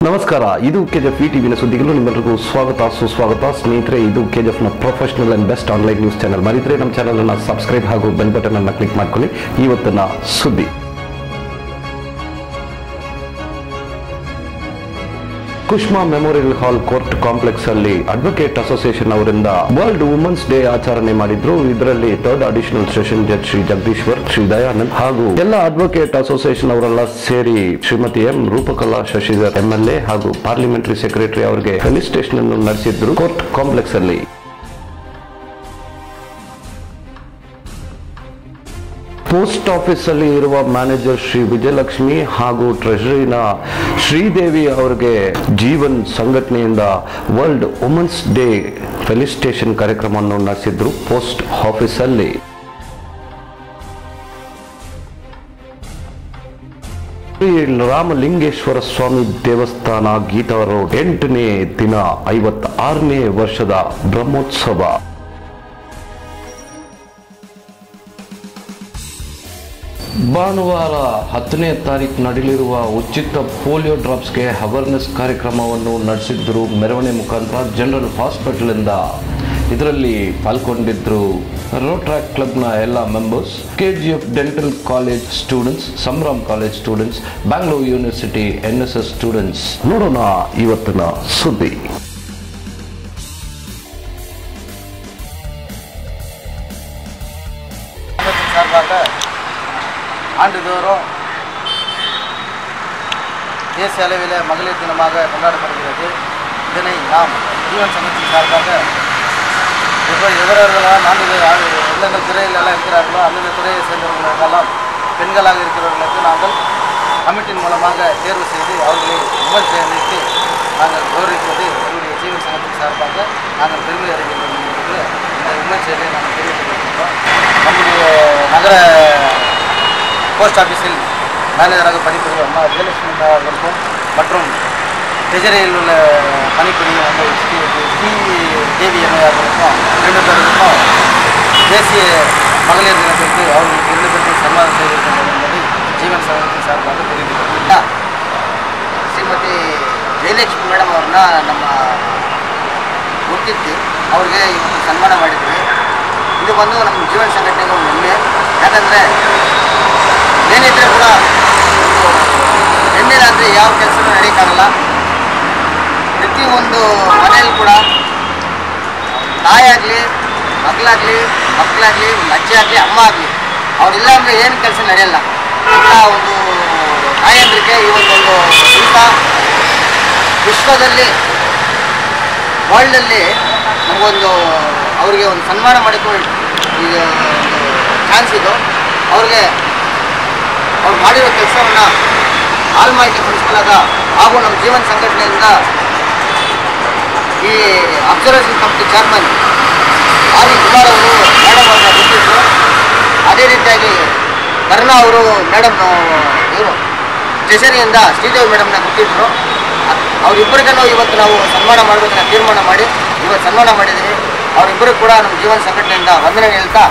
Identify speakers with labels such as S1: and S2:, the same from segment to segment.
S1: ನಮಸ್ಕಾರ, ಇದು ಕೆಜಿಎಫ್ ಟಿವಿನ ಸುದ್ದಿಗಳು. ನಿಮ್ಮೆಲ್ಲರಿಗೂ ಸ್ವಾಗತ ಸುಸ್ವಾಗತ. ಸ್ನೇಹಿತರೆ, ಇದು ಕೆಜಿಎಫ್ನ professional and best online news channel. ಮರಿದ್ರೆ ನಮ್ಮ ಚಾನಲ್ ಅನ್ನು ಸಬ್ಸ್ಕ್ರೈಬ್ ಹಾಗೂ ಬೆಲ್ ಬಟನ್ ಅನ್ನು ಕ್ಲಿಕ್ ಮಾಡ್ಕೊಳ್ಳಿ. ಇವತ್ತಿನ ಸುದ್ದಿ: ಕುಷ್ಮಾ ಮೆಮೋರಿಯಲ್ ಹಾಲ್ ಕೋರ್ಟ್ ಕಾಂಪ್ಲೆಕ್ಸ್ ಅಲ್ಲಿ ಅಡ್ವೊಕೇಟ್ ಅಸೋಸಿಯೇಷನ್ ಅವರಿಂದ ವರ್ಲ್ಡ್ ವುಮೆನ್ಸ್ ಡೇ ಆಚರಣೆ ಮಾಡಿದ್ರು. ಇದರಲ್ಲಿ third additional session judge Shri Jagadishwar, Shri Dayanand ಹಾಗೂ ಎಲ್ಲ ಅಡ್ವೊಕೇಟ್ ಅಸೋಸಿಯೇಷನ್ ಅವರೆಲ್ಲ ಸೇರಿ ಶ್ರೀಮತಿ ಎಂ ರೂಪಕಲಾ ಶಶಿಧರ್ ಎಂಎಲ್ಎ ಹಾಗೂ ಪಾರ್ಲಿಮೆಂಟರಿ ಸೆಕ್ರೆಟರಿ ಅವರಿಗೆ ಫೆಲಿಸಿಟೇಷನ್ ಅನ್ನು ನಡೆಸಿದ್ರು ಕೋರ್ಟ್ ಕಾಂಪ್ಲೆಕ್ಸ್ ಅಲ್ಲಿ. ಪೋಸ್ಟ್ ಆಫೀಸ್ ಅಲ್ಲಿ ಇರುವ ಮ್ಯಾನೇಜರ್ ಶ್ರೀ ವಿಜಯಲಕ್ಷ್ಮಿ ಹಾಗೂ ಟ್ರೆಷರಿನ ಶ್ರೀದೇವಿ ಅವರಿಗೆ ಜೀವನ್ ಸಂಘಟನೆಯಿಂದ ವರ್ಲ್ಡ್ ವುಮೆನ್ಸ್ ಡೇ ಫೆಲಿಸಿಟೇಷನ್ ಕಾರ್ಯಕ್ರಮವನ್ನು ನಡೆಸಿದ್ರು ಪೋಸ್ಟ್ ಆಫೀಸ್ ಅಲ್ಲಿ. ಶ್ರೀ ರಾಮಲಿಂಗೇಶ್ವರ ಸ್ವಾಮಿ ದೇವಸ್ಥಾನ ಗೀತಾ ರೋಡ್ 8ನೇ ದಿನ 56ನೇ ವರ್ಷದ ಬ್ರಹ್ಮೋತ್ಸವ. ಭಾನುವಾರ 10ನೇ ತಾರೀಕು ನಡೆಯಲಿರುವ ಉಚಿತ ಪೋಲಿಯೋ ಡ್ರಾಪ್ಸ್ಗೆ ಅವೇರ್ನೆಸ್ ಕಾರ್ಯಕ್ರಮವನ್ನು ನಡೆಸಿದ್ರು ಮೆರವಣಿಗೆ ಮುಖಾಂತರ ಜನರಲ್ ಹಾಸ್ಪಿಟಲ್ ಇಂದ. ಇದರಲ್ಲಿ ಪಾಲ್ಗೊಂಡಿದ್ರು ರೋಟ್ರಾಕ್ ಕ್ಲಬ್ನ ಎಲ್ಲ members, KGF dental college students, Sambhram college students, Bangalore university NSS students. ನೋಡೋಣ ಇವತ್ತಿನ ಸುದ್ದಿ.
S2: ஆண்டுதோறும் தேசிய அளவில் மகளிர் தினமாக கொண்டாடப்படுகிறது. இதனை நாம் ஜீவன் சங்கத்தின் சார்பாக எவரெல்லாம் எந்தெந்த துறையிலெல்லாம் இருக்கிறார்களோ அந்தந்த துறையை சேர்ந்தவர்களுக்கெல்லாம் பெண்களாக இருக்கிறவர்களுக்கு நாங்கள் கமிட்டியின் மூலமாக தேர்வு செய்து அவர்களை உமன் சேவைக்கு நாங்கள் கௌரவிப்பது எங்களுடைய ஜீவன் சங்கத்தின் சார்பாக நாங்கள் பெருமை அடைகின்றோம் என்பது இந்த உமன் சேவையை நாங்கள் தெரிவித்துள்ளோம். நம்முடைய நகர போஸ்ட் ஆஃபீஸில் மேனேஜராக பணிபுரியும் அம்மா விஜயலட்சுமி அவர்களுக்கும் மற்றும் ட்ரெஜரியில் உள்ள பணிபுரியும் அந்த ஸ்ரீதேவி அவர்களுக்கும் 2 பேருக்கும் தேசிய மகளிர் தினத்திற்கு அவர்களுக்கு 2 பேருக்கும் சன்மானம் செய்திருக்கின்றனர் என்பதை ஜீவன் சங்கத்தின் சார்பாக தெரிவித்துள்ளோம். ಶ್ರೀಮತಿ ಜಯಲಕ್ಷ್ಮಿ ಮೇಡಮ್ ಅವ್ರನ್ನ ನಮ್ಮ ಗುರುತಿದ್ದು ಅವ್ರಿಗೆ ಇವತ್ತು ಸನ್ಮಾನ ಮಾಡಿದ್ವಿ. ಇದು ಬಂದು ನಮ್ಮ ಜೀವನ ಸಂಘಟನೆಗೆ ಒಂದು ಹೆಮ್ಮೆ. ಯಾಕಂದರೆ ಏನಿದ್ರೆ ಕೂಡ ಹೆಣ್ಣಿಲ್ಲ ಅಂದರೆ ಯಾವ ಕೆಲಸನೂ ನಡೆಯೋಕ್ಕಾಗಲ್ಲ. ಪ್ರತಿಯೊಂದು ಮನೆಯಲ್ಲಿ ಕೂಡ ತಾಯಾಗಲಿ ಮಕ್ಕಳಾಗಲಿ ಒಂದು ಅಜ್ಜಿ ಆಗಲಿ ಅಮ್ಮ ಆಗಲಿ ಅವರಿಲ್ಲ ಅಂದರೆ ಏನು ಕೆಲಸ ನಡೆಯಲ್ಲ. ಇಂಥ ಒಂದು ತಾಯಂದ್ರಿಗೆ ಈ ಒಂದು ದಿವಸ ವಿಶ್ವದಲ್ಲಿ ವರ್ಲ್ಡಲ್ಲಿ ನಮಗೊಂದು ಅವರಿಗೆ ಒಂದು ಸನ್ಮಾನ ಮಾಡಿಕೊಂಡು ಈಗ ಚಾನ್ಸ್ ಇದು. ಅವ್ರಿಗೆ ಅವ್ರು ಮಾಡಿರೋ ಕೆಲಸವನ್ನು ಆಲ್ಮಾಹಿತಿ ಪಡಿಸಲಾದ ಹಾಗೂ ನಮ್ಮ ಜೀವನ ಸಂಘಟನೆಯಿಂದ ಈ observation committee chairman R V Kumar ಅವರು ಮೇಡಮ್ ಅವ್ರನ್ನ ಗೊತ್ತಿದ್ರು. ಅದೇ ರೀತಿಯಾಗಿ ಕರ್ಣಾ ಅವರು ಮೇಡಮ್ ಇವರು ಟ್ರೆಷರಿಯಿಂದ ಶ್ರೀದೇವಿ ಮೇಡಮ್ನ ಗೊತ್ತಿದ್ರು. ಅವರಿಬ್ಬರಿಗೂ ಇವತ್ತು ನಾವು ಸನ್ಮಾನ ಮಾಡಬೇಕನ್ನ ತೀರ್ಮಾನ ಮಾಡಿ ಇವತ್ತು ಸನ್ಮಾನ ಮಾಡಿದ್ದೀವಿ. ಅವರಿಬ್ಬರು ಕೂಡ ನಮ್ಮ ಜೀವನ ಸಂಘಟನೆಯಿಂದ ವಂದನೆ ಹೇಳ್ತಾ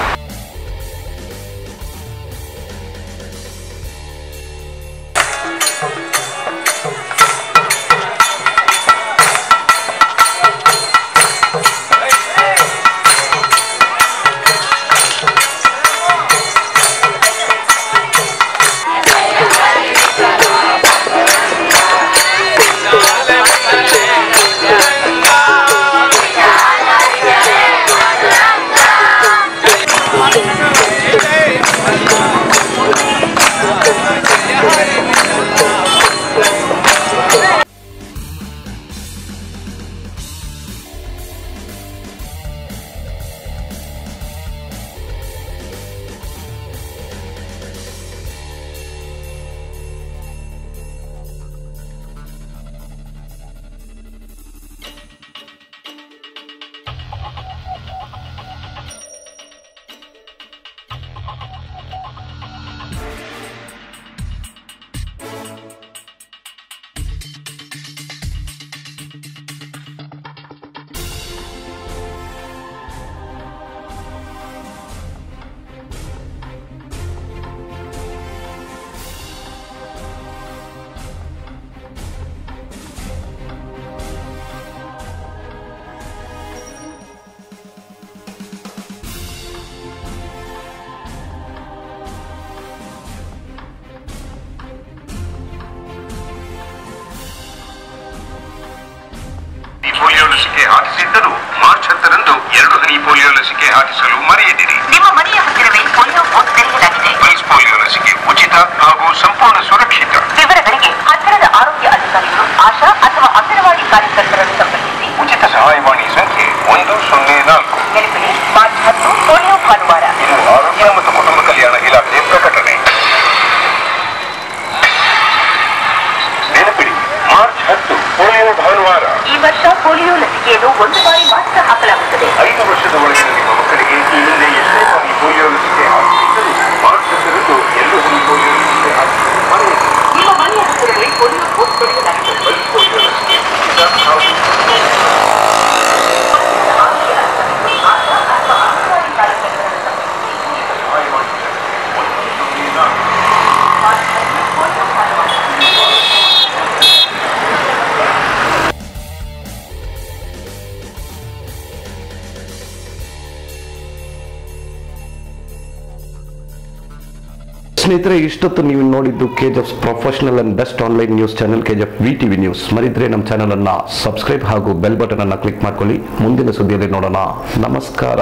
S3: ಪೋಲಿಯೋ ಲಸಿಕೆ ಹಾಕಿಸಿದ್ದರೂ ಮಾರ್ಚ್ 10ರಂದು 2 ಹನಿ ಪೋಲಿಯೋ ಲಸಿಕೆ ಹಾಕಿಸಲು ಮರೆಯದಿರಿ.
S4: ನಿಮ್ಮ ಮನೆಯ ಹತ್ತಿರವೇ ಪೋಲಿಯೋ ಬೂತ್ ತೆರೆಯಲಾಗಿದೆ.
S3: ಪಲ್ಸ್ ಪೋಲಿಯೋ ಲಸಿಕೆ ಉಚಿತ ಹಾಗೂ ಸಂಪೂರ್ಣ ಸುರಕ್ಷಿತ.
S4: ವಿವರಗಳಿಗೆ ಹತ್ತಿರದ ಆರೋಗ್ಯ ಅಧಿಕಾರಿಗಳು, ಆಶಾ ಅಥವಾ ಅಂಗನವಾಡಿ ಕಾರ್ಯಕರ್ತರನ್ನು ಸಂಪರ್ಕಿಸಿ.
S3: ಉಚಿತ ಸಹಾಯವಾಣಿ ಸಂಖ್ಯೆ 104.
S4: ನೆನಪಿಡಿ, ಮಾರ್ಚ್ 10 ಪೋಲಿಯೋ ಭಾನುವಾರ.
S3: ಇದು ಆರೋಗ್ಯ ಮತ್ತು ಕುಟುಂಬ ಕಲ್ಯಾಣ ಇಲಾಖೆ ಪ್ರಕಟಣೆ. ನೆನಪಿಡಿ, ಮಾರ್ಚ್ 10 ಪೋಲಿಯೋ ಭಾನುವಾರ.
S4: ಈ ವರ್ಷ ಪೋಲಿಯೋ ಲಸಿಕೆಯನ್ನು 1 ಬಾರಿ ಮಾತ್ರ ಹಾಕಲಾಗುತ್ತದೆ.
S3: 5 ವರ್ಷದ ಒಳಗಿನ ನಿಮ್ಮ ಮಕ್ಕಳಿಗೆ ಈ ಹಿಂದೆ ಎಷ್ಟೇ ಬಾರಿ ಪೋಲಿಯೋ ಲಸಿಕೆ ಹಾಕಿಸಿದ್ದರೂ ಮಾರ್ಚ್ 10ರಂದು 2 ಹನಿ ಪೋಲಿಯೋ ಲಸಿಕೆ ಹಾಕಿಸಲು ಮರೆಯದಿರಿ.
S4: ನಿಮ್ಮ ಮನೆಯ ಹತ್ತಿರವೇ ಪೋಲಿಯೋ ಬೂತ್ ತೆರೆಯಲಾಗಿದೆ.
S3: ಪಲ್ಸ್ ಪೋಲಿಯೋ ಲಸಿಕೆ ಉಚಿತ ಹಾಗೂ
S1: ಸ್ನೇಹಿತರೆ, ಇಷ್ಟೊತ್ತು ನೀವು ನೋಡಿದ್ದು KGF professional and best online news channel KGF VTV news. ಮರಿದ್ರೆ ನಮ್ಮ ಚಾನೆಲ್ ಅನ್ನ ಸಬ್ಸ್ಕ್ರೈಬ್ ಹಾಗೂ ಬೆಲ್ ಬಟನ್ ಅನ್ನ ಕ್ಲಿಕ್ ಮಾಡ್ಕೊಳ್ಳಿ. ಮುಂದಿನ ಸುದ್ದಿಯಲ್ಲಿ ನೋಡೋಣ. ನಮಸ್ಕಾರ.